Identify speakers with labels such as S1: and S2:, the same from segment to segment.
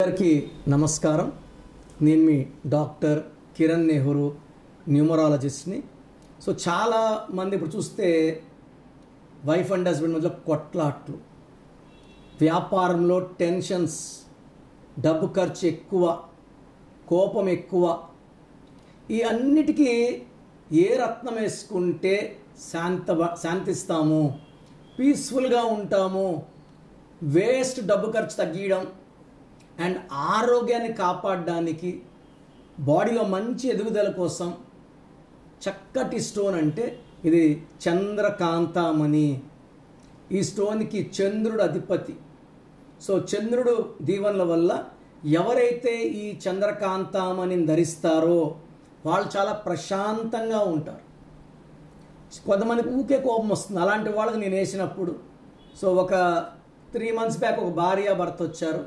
S1: అందరికీ నమస్కారం. నేను మీ డాక్టర్ కిరణ్ నెహ్రూ, న్యూమరాలజిస్ట్ని. సో చాలా మంది ఇప్పుడు చూస్తే వైఫ్ అండ్ హస్బెండ్ మధ్య కొట్లాట్లు, వ్యాపారంలో టెన్షన్స్, డబ్బు ఖర్చు ఎక్కువ, కోపం ఎక్కువ. ఈ అన్నిటికీ ఏ రత్నం వేసుకుంటే శాంతిస్తాము, పీస్ఫుల్గా ఉంటాము, వేస్ట్ డబ్బు ఖర్చు తగ్గించడం అండ్ ఆరోగ్యాన్ని కాపాడడానికి, బాడీలో మంచి ఎదుగుదల కోసం చక్కటి స్టోన్ అంటే ఇది చంద్రకాంతామణి. ఈ స్టోన్కి చంద్రుడు అధిపతి. సో చంద్రుడు దీవెనల వల్ల ఎవరైతే ఈ చంద్రకాంతామణిని ధరిస్తారో వాళ్ళు చాలా ప్రశాంతంగా ఉంటారు. కొంతమందికి ఊకే కోపం వస్తుంది. అలాంటి వాళ్ళకి నేను వేసినప్పుడు, సో ఒక 3 months బ్యాక్ ఒక భార్య భర్త వచ్చారు.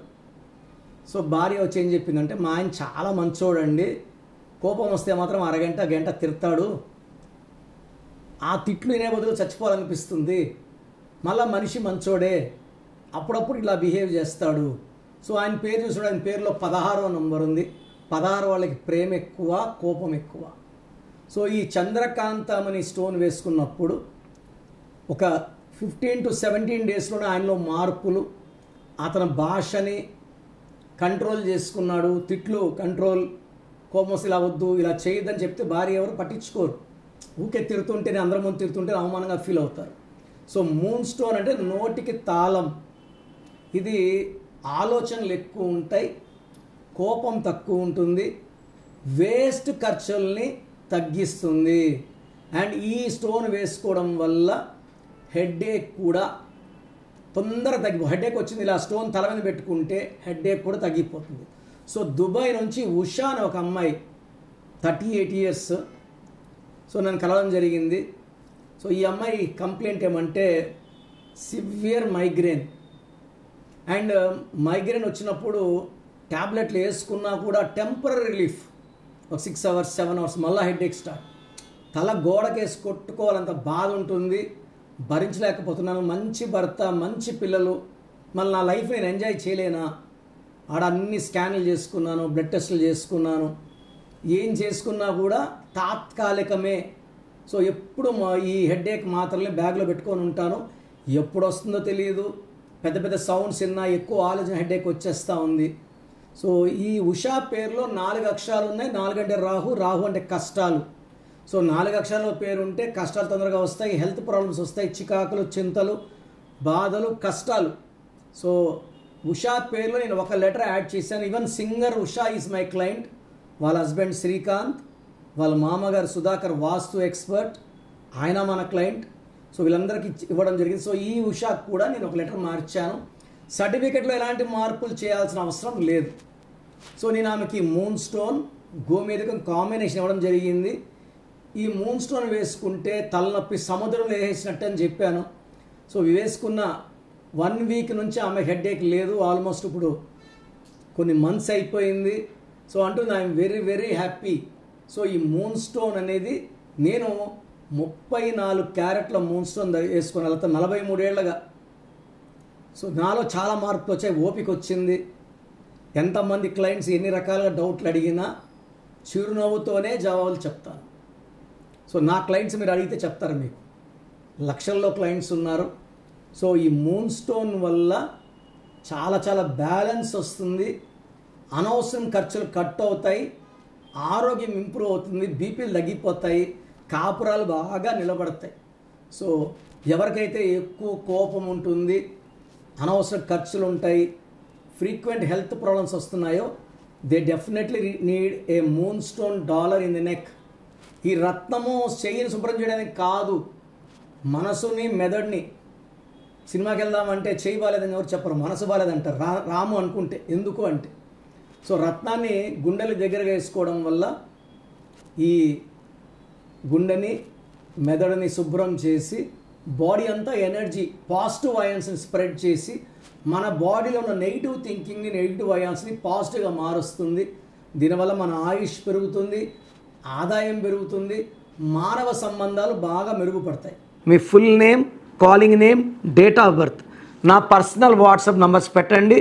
S1: సో భార్య వచ్చి ఏం చెప్పిందంటే, మా ఆయన చాలా మంచోడండి, కోపం వస్తే మాత్రం గంట తిడతాడు, ఆ తిట్లు వినే బదులు చచ్చిపోవాలనిపిస్తుంది, మళ్ళీ మనిషి మంచోడే, అప్పుడప్పుడు ఇలా బిహేవ్ చేస్తాడు. సో ఆయన పేరు చూసాడు, ఆయన పేరులో 16వ నంబర్ ఉంది. 16 వాళ్ళకి ప్రేమ ఎక్కువ, కోపం ఎక్కువ. సో ఈ చంద్రకాంతమణి స్టోన్ వేసుకున్నప్పుడు ఒక 15 to 17 daysలోనే ఆయనలో మార్పులు, అతని భాషని కంట్రోల్ చేసుకున్నాడు. తిట్లు కంట్రోల్, కోపం ఇలా వద్దు, ఇలా చేయొద్దని చెప్తే భార్య ఎవరు పట్టించుకోరు. ఊకే తిడుతుంటేనే, అందరి ముందు తిడుతుంటే అవమానంగా ఫీల్ అవుతారు. సో మూన్ స్టోన్ అంటే నోటికి తాళం. ఇది ఆలోచనలు ఎక్కువ ఉంటాయి, కోపం తక్కువ ఉంటుంది, వేస్ట్ ఖర్చుల్ని తగ్గిస్తుంది. అండ్ ఈ స్టోన్ వేసుకోవడం వల్ల హెడేక్ కూడా తొందరగా హెడేక్ వచ్చింది, ఇలా స్టోన్ తల మీద పెట్టుకుంటే హెడేక్ కూడా తగ్గిపోతుంది. సో దుబాయ్ నుంచి ఉషా అని ఒక అమ్మాయి 38 years, సో నన్ను కలవడం జరిగింది. సో ఈ అమ్మాయి కంప్లైంట్ ఏమంటే సివియర్ మైగ్రేన్. అండ్ మైగ్రేన్ వచ్చినప్పుడు ట్యాబ్లెట్లు వేసుకున్నా కూడా టెంపరీ రిలీఫ్, ఒక 6 hours 7 hours మళ్ళీ హెడేక్ స్టార్ట్. తల గోడకేసి కొట్టుకోవాలంత బాధ ఉంటుంది, భరించలేకపోతున్నాను. మంచి భర్త, మంచి పిల్లలు, మళ్ళీ నా లైఫ్ నేను ఎంజాయ్ చేయలేనా? ఆడ అన్ని స్కాన్లు చేసుకున్నాను, బ్లడ్ టెస్టులు చేసుకున్నాను, ఏం చేసుకున్నా కూడా తాత్కాలికమే. సో ఎప్పుడు ఈ హెడేక్ మాత్రమే బ్యాగ్లో పెట్టుకొని ఉంటాను, ఎప్పుడు వస్తుందో తెలియదు. పెద్ద పెద్ద సౌండ్స్ విన్నా ఎక్కువ ఆలోచన, హెడేక్ వచ్చేస్తూ ఉంది. సో ఈ ఉషా పేరులో 4 అక్షరాలు ఉన్నాయి. 4 అంటే రాహు, రాహు అంటే కష్టాలు. సో 4 అక్షరాల పేరు ఉంటే కష్టాలు తొందరగా వస్తాయి, హెల్త్ ప్రాబ్లమ్స్ వస్తాయి, చికాకులు, చింతలు, బాధలు, కష్టాలు. సో ఉషా పేరులో నేను ఒక లెటర్ యాడ్ చేశాను. Even singer Usha is my client. వాళ్ళ హస్బెండ్ శ్రీకాంత్, వాళ్ళ మామగారు సుధాకర్ వాస్తు ఎక్స్పర్ట్, ఆయన మన క్లయింట్. సో వీళ్ళందరికీ ఇవ్వడం జరిగింది. సో ఈ ఉషాకు కూడా నేను ఒక లెటర్ మార్చాను. సర్టిఫికెట్లో ఎలాంటి మార్పులు చేయాల్సిన అవసరం లేదు. సో నేను ఆమెకి మూన్ స్టోన్, గోమేధికం కాంబినేషన్ ఇవ్వడం జరిగింది. ఈ మూన్ స్టోన్ వేసుకుంటే తలనొప్పి సముద్రంలో వేసినట్టు అని చెప్పాను. సో వేసుకున్న 1 week నుంచి ఆమె హెడేక్ లేదు. ఆల్మోస్ట్ ఇప్పుడు కొన్ని months అయిపోయింది. సో అంటుంది I'm very very happy. So ఈ మూన్ స్టోన్ అనేది నేను 34 క్యారెట్ల మూన్ స్టోన్ వేసుకుని వెళ్తాను 43 ఏళ్ళగా. సో నాలో చాలా మార్పులు వచ్చాయి, ఓపిక వచ్చింది. ఎంతమంది క్లయింట్స్ ఎన్ని రకాలుగా డౌట్లు అడిగినా చిరునవ్వుతోనే జవాబులు చెప్తాను. సో నా క్లయింట్స్ మీరు అడిగితే చెప్తారు, మీకు లక్షల్లో క్లయింట్స్ ఉన్నారు. సో ఈ మూన్ స్టోన్ వల్ల చాలా చాలా బ్యాలెన్స్ వస్తుంది, అనవసరం ఖర్చులు కట్ అవుతాయి, ఆరోగ్యం ఇంప్రూవ్ అవుతుంది, బీపీలు తగ్గిపోతాయి, కాపురాలు బాగా నిలబడతాయి. సో ఎవరికైతే ఎక్కువ కోపం ఉంటుంది, అనవసర ఖర్చులు ఉంటాయి, ఫ్రీక్వెంట్ హెల్త్ ప్రాబ్లమ్స్ వస్తున్నాయో, they definitely need a moon stone dollar in the neck. ఈ రత్నము చెయ్యిని శుభ్రం చేయడానికి కాదు, మనసుని, మెదడుని. సినిమాకి వెళ్దామంటే చెయ్యి బాగాలేదని ఎవరు చెప్పరు, మనసు బాగాలేదంటారు. రాము అనుకుంటే ఎందుకు అంటే, సో రత్నాన్ని గుండెల దగ్గరగా వేసుకోవడం వల్ల ఈ గుండెని, మెదడుని శుభ్రం చేసి బాడీ అంతా ఎనర్జీ, పాజిటివ్ అయాన్స్ని స్ప్రెడ్ చేసి మన బాడీలో ఉన్న నెగిటివ్ థింకింగ్ని, నెగిటివ్ అయాన్స్ని పాజిటివ్గా మారుస్తుంది. దీనివల్ల మన ఆయుష్ పెరుగుతుంది, ఆదాయం పెరుగుతుంది, మానవ సంబంధాలు బాగా మెరుగుపడతాయి. మీ full name, calling name, date of birth, నా పర్సనల్ వాట్సాప్ నంబర్స్ పెట్టండి.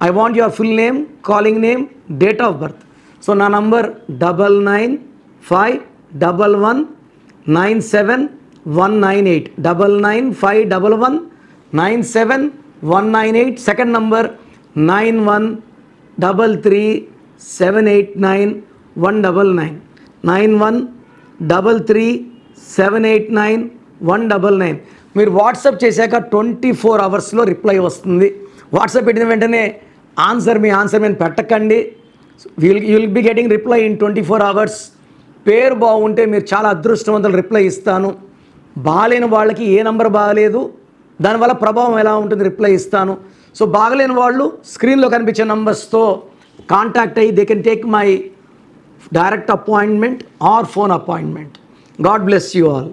S1: I want your full name, calling name, date of birth. So నా నంబర్ 9951197198, 9951197198. Second number 9133789199, 9133789199. మీరు వాట్సాప్ చేశాక 24 అవర్స్లో రిప్లై వస్తుంది. వాట్సాప్ పెట్టిన వెంటనే మీ ఆన్సర్ నేను పెట్టకండి. You will be getting reply in 24 hours. పేరు బాగుంటే మీరు చాలా అదృష్టవంతులు, రిప్లై ఇస్తాను. బాగాలేని వాళ్ళకి ఏ నంబర్ బాగలేదు, దానివల్ల ప్రభావం ఎలా ఉంటుంది రిప్లై ఇస్తాను. సో బాగలేని వాళ్ళు స్క్రీన్లో కనిపించే నంబర్స్తో కాంటాక్ట్ అయ్యి they can take my direct appointment or phone appointment. God bless you all.